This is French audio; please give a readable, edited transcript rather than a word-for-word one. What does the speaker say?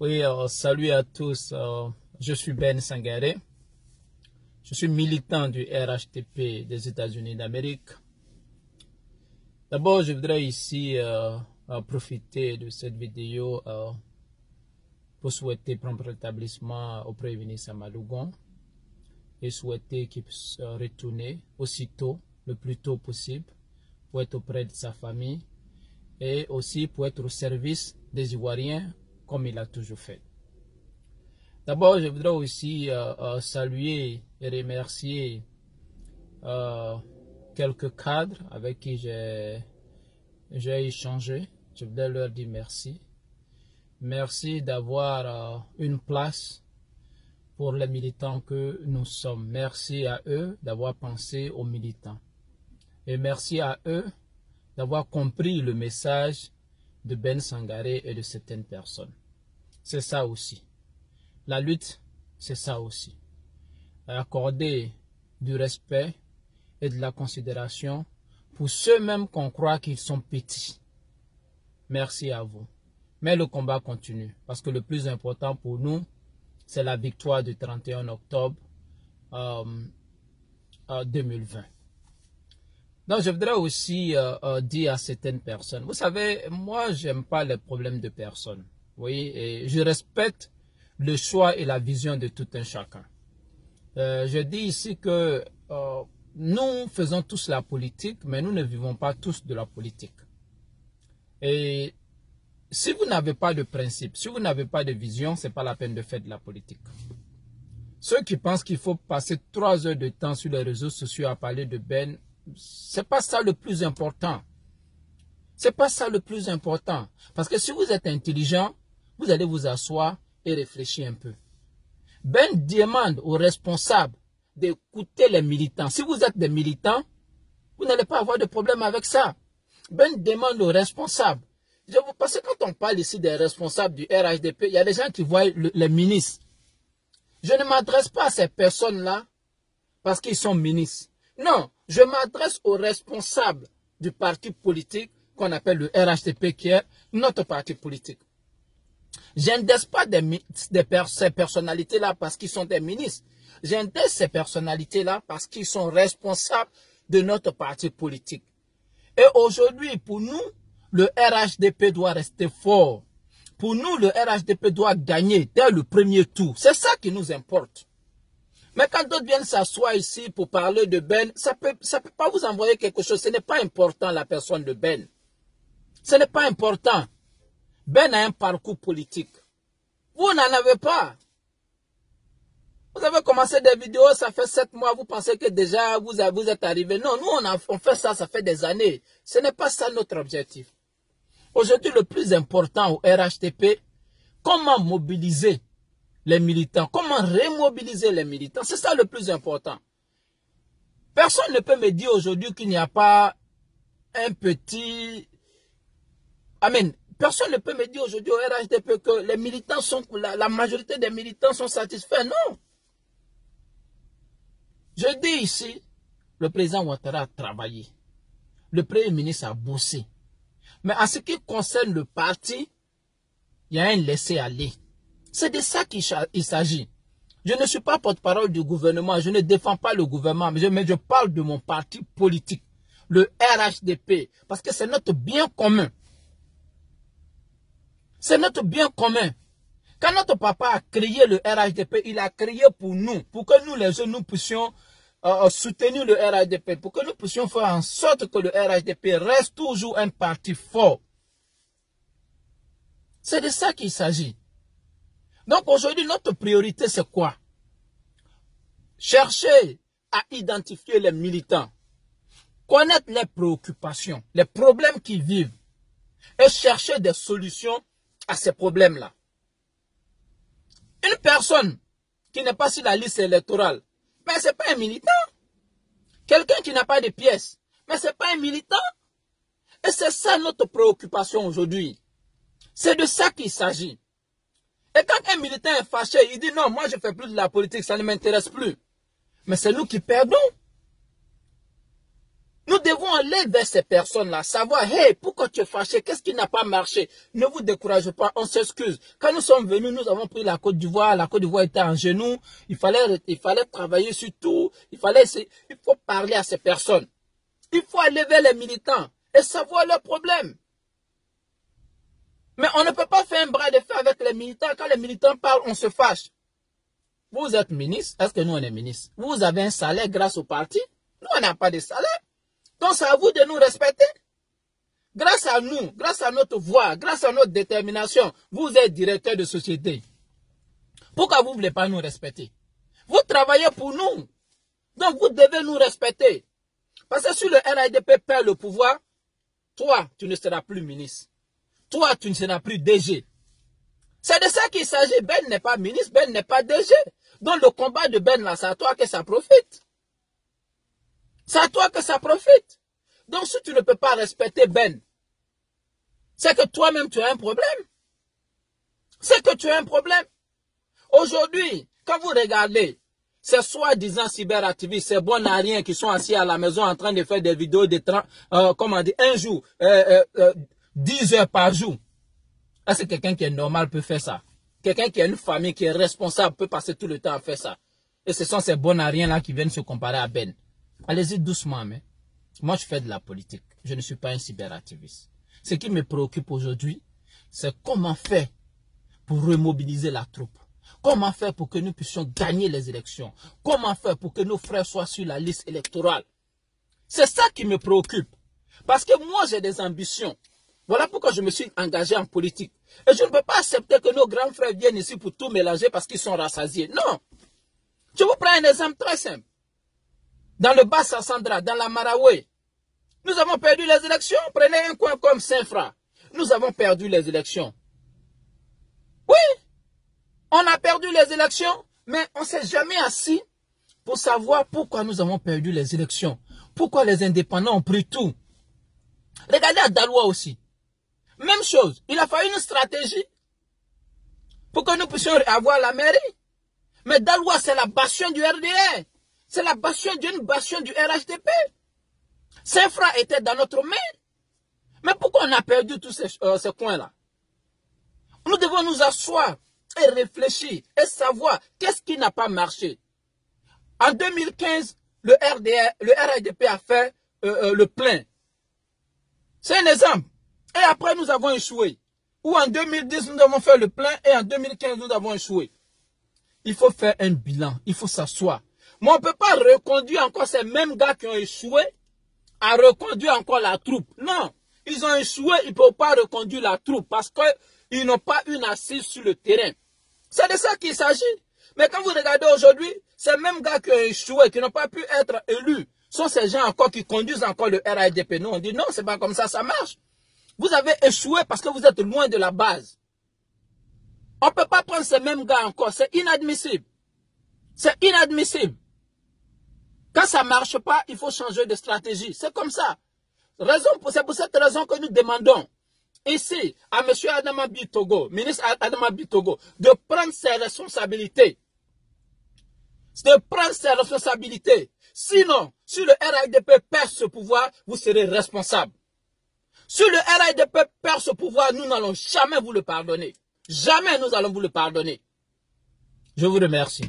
Oui, salut à tous. Je suis Ben Sangaré. Je suis militant du RHDP des États-Unis d'Amérique. D'abord, je voudrais ici profiter de cette vidéo pour souhaiter prompt rétablissement au Premier ministre Amalougon et souhaiter qu'il puisse retourner aussitôt, le plus tôt possible, pour être auprès de sa famille et aussi pour être au service des Ivoiriens comme il a toujours fait. D'abord, je voudrais aussi saluer et remercier quelques cadres avec qui j'ai échangé. Je voudrais leur dire merci. Merci d'avoir une place pour les militants que nous sommes. Merci à eux d'avoir pensé aux militants. Et merci à eux d'avoir compris le message de Ben Sangaré et de certaines personnes. C'est ça aussi. La lutte, c'est ça aussi. Accorder du respect et de la considération pour ceux-mêmes qu'on croit qu'ils sont petits. Merci à vous. Mais le combat continue parce que le plus important pour nous, c'est la victoire du 31 octobre 2020. Donc, je voudrais aussi dire à certaines personnes, vous savez, moi, j'aime pas les problèmes de personnes. Oui, et je respecte le choix et la vision de tout un chacun. Je dis ici que nous faisons tous la politique, mais nous ne vivons pas tous de la politique. Et si vous n'avez pas de principe, si vous n'avez pas de vision, ce n'est pas la peine de faire de la politique. Ceux qui pensent qu'il faut passer 3 heures de temps sur les réseaux sociaux à parler de Ben, ce n'est pas ça le plus important. Ce n'est pas ça le plus important. Parce que si vous êtes intelligent, vous allez vous asseoir et réfléchir un peu. Ben demande aux responsables d'écouter les militants. Si vous êtes des militants, vous n'allez pas avoir de problème avec ça. Ben demande aux responsables. Parce que quand on parle ici des responsables du RHDP, il y a des gens qui voient les ministres. Je ne m'adresse pas à ces personnes-là parce qu'ils sont ministres. Non, je m'adresse aux responsables du parti politique qu'on appelle le RHDP, qui est notre parti politique. Je n'indexe pas ces personnalités-là parce qu'ils sont des ministres. J'indexe ces personnalités-là parce qu'ils sont responsables de notre parti politique. Et aujourd'hui, pour nous, le RHDP doit rester fort. Pour nous, le RHDP doit gagner dès le premier tour. C'est ça qui nous importe. Mais quand d'autres viennent s'asseoir ici pour parler de Ben, ça peut pas vous envoyer quelque chose. Ce n'est pas important, la personne de Ben. Ce n'est pas important. Ben a un parcours politique. Vous n'en avez pas. Vous avez commencé des vidéos, ça fait 7 mois, vous pensez que déjà vous êtes arrivé. Non, nous on fait ça fait des années. Ce n'est pas ça notre objectif. Aujourd'hui, le plus important au RHDP, comment mobiliser les militants, comment remobiliser les militants. C'est ça le plus important. Personne ne peut me dire aujourd'hui qu'il n'y a pas un petit... Amen. Personne ne peut me dire aujourd'hui au RHDP que les militants sont, la majorité des militants sont satisfaits. Non. Je dis ici, le président Ouattara a travaillé. Le premier ministre a bossé. Mais en ce qui concerne le parti, il y a un laisser-aller. C'est de ça qu'il s'agit. Je ne suis pas porte-parole du gouvernement, je ne défends pas le gouvernement, mais je parle de mon parti politique, le RHDP, parce que c'est notre bien commun. C'est notre bien commun. Quand notre papa a créé le RHDP, il a créé pour nous, pour que nous les jeunes, nous puissions soutenir le RHDP, pour que nous puissions faire en sorte que le RHDP reste toujours un parti fort. C'est de ça qu'il s'agit. Donc aujourd'hui, notre priorité, c'est quoi? Chercher à identifier les militants, connaître les préoccupations, les problèmes qu'ils vivent, et chercher des solutions à ces problèmes-là. Une personne qui n'est pas sur la liste électorale, mais ce n'est pas un militant. Quelqu'un qui n'a pas de pièces, mais ce n'est pas un militant. Et c'est ça notre préoccupation aujourd'hui. C'est de ça qu'il s'agit. Et quand un militant est fâché, il dit non, moi je ne fais plus de la politique, ça ne m'intéresse plus. Mais c'est nous qui perdons. Nous devons aller vers ces personnes-là, savoir, hey, pourquoi tu es fâché, qu'est-ce qui n'a pas marché? Ne vous découragez pas, on s'excuse. Quand nous sommes venus, nous avons pris la Côte d'Ivoire était en genoux, il fallait travailler sur tout, il faut parler à ces personnes. Il faut aller vers les militants et savoir leurs problèmes. Mais on ne peut pas faire un bras de fer avec les militants. Quand les militants parlent, on se fâche. Vous êtes ministre, est-ce que nous on est ministre? Vous avez un salaire grâce au parti? Nous on n'a pas de salaire. Donc c'est à vous de nous respecter. Grâce à nous, grâce à notre voix, grâce à notre détermination, vous êtes directeur de société. Pourquoi vous ne voulez pas nous respecter? Vous travaillez pour nous. Donc vous devez nous respecter. Parce que si le RADP perd le pouvoir, toi, tu ne seras plus ministre. Toi, tu ne seras plus DG. C'est de ça qu'il s'agit. Ben n'est pas ministre, Ben n'est pas DG. Donc le combat de Ben là, c'est à toi que ça profite. C'est à toi que ça profite. Donc si tu ne peux pas respecter Ben, c'est que toi-même tu as un problème. C'est que tu as un problème. Aujourd'hui, quand vous regardez ces soi-disant cyberactivistes, ces bons ariens qui sont assis à la maison en train de faire des vidéos de 10 heures par jour. Est-ce que quelqu'un qui est normal peut faire ça? Quelqu'un qui a une famille, qui est responsable, peut passer tout le temps à faire ça. Et ce sont ces bons ariens là qui viennent se comparer à Ben. Allez-y doucement, mais moi je fais de la politique. Je ne suis pas un cyberactiviste. Ce qui me préoccupe aujourd'hui, c'est comment faire pour remobiliser la troupe. Comment faire pour que nous puissions gagner les élections? Comment faire pour que nos frères soient sur la liste électorale? C'est ça qui me préoccupe. Parce que moi, j'ai des ambitions. Voilà pourquoi je me suis engagé en politique. Et je ne peux pas accepter que nos grands frères viennent ici pour tout mélanger parce qu'ils sont rassasiés. Non. Je vous prends un exemple très simple. Dans le Bas-Sassandra, dans la Maraoué, nous avons perdu les élections. Prenez un coin comme Saint-Fra. Nous avons perdu les élections. Oui, on a perdu les élections, mais on ne s'est jamais assis pour savoir pourquoi nous avons perdu les élections. Pourquoi les indépendants ont pris tout. Regardez à Daloa aussi. Même chose. Il a fallu une stratégie pour que nous puissions avoir la mairie. Mais Daloa, c'est la bastion du RDR. C'est la bastion d'une bastion du RHDP. Saint-Fra était dans notre main. Mais pourquoi on a perdu tous ces coins-là? Nous devons nous asseoir et réfléchir et savoir qu'est-ce qui n'a pas marché. En 2015, le RHDP a fait le plein. C'est un exemple. Et après, nous avons échoué. Ou en 2010, nous avons fait le plein et en 2015, nous avons échoué. Il faut faire un bilan. Il faut s'asseoir. Mais on ne peut pas reconduire encore ces mêmes gars qui ont échoué à reconduire encore la troupe. Non. Ils ont échoué, ils ne peuvent pas reconduire la troupe parce qu'ils n'ont pas une assise sur le terrain. C'est de ça qu'il s'agit. Mais quand vous regardez aujourd'hui, ces mêmes gars qui ont échoué, qui n'ont pas pu être élus, sont ces gens encore qui conduisent encore le RADP. Nous, on dit non, c'est pas comme ça marche. Vous avez échoué parce que vous êtes loin de la base. On ne peut pas prendre ces mêmes gars encore. C'est inadmissible. C'est inadmissible. Quand ça ne marche pas, il faut changer de stratégie. C'est comme ça. C'est pour cette raison que nous demandons ici à M. Adama Bitogo, ministre Adama Bitogo, de prendre ses responsabilités. De prendre ses responsabilités. Sinon, si le RADP perd ce pouvoir, vous serez responsable. Si le RADP perd ce pouvoir, nous n'allons jamais vous le pardonner. Jamais nous allons vous le pardonner. Je vous remercie.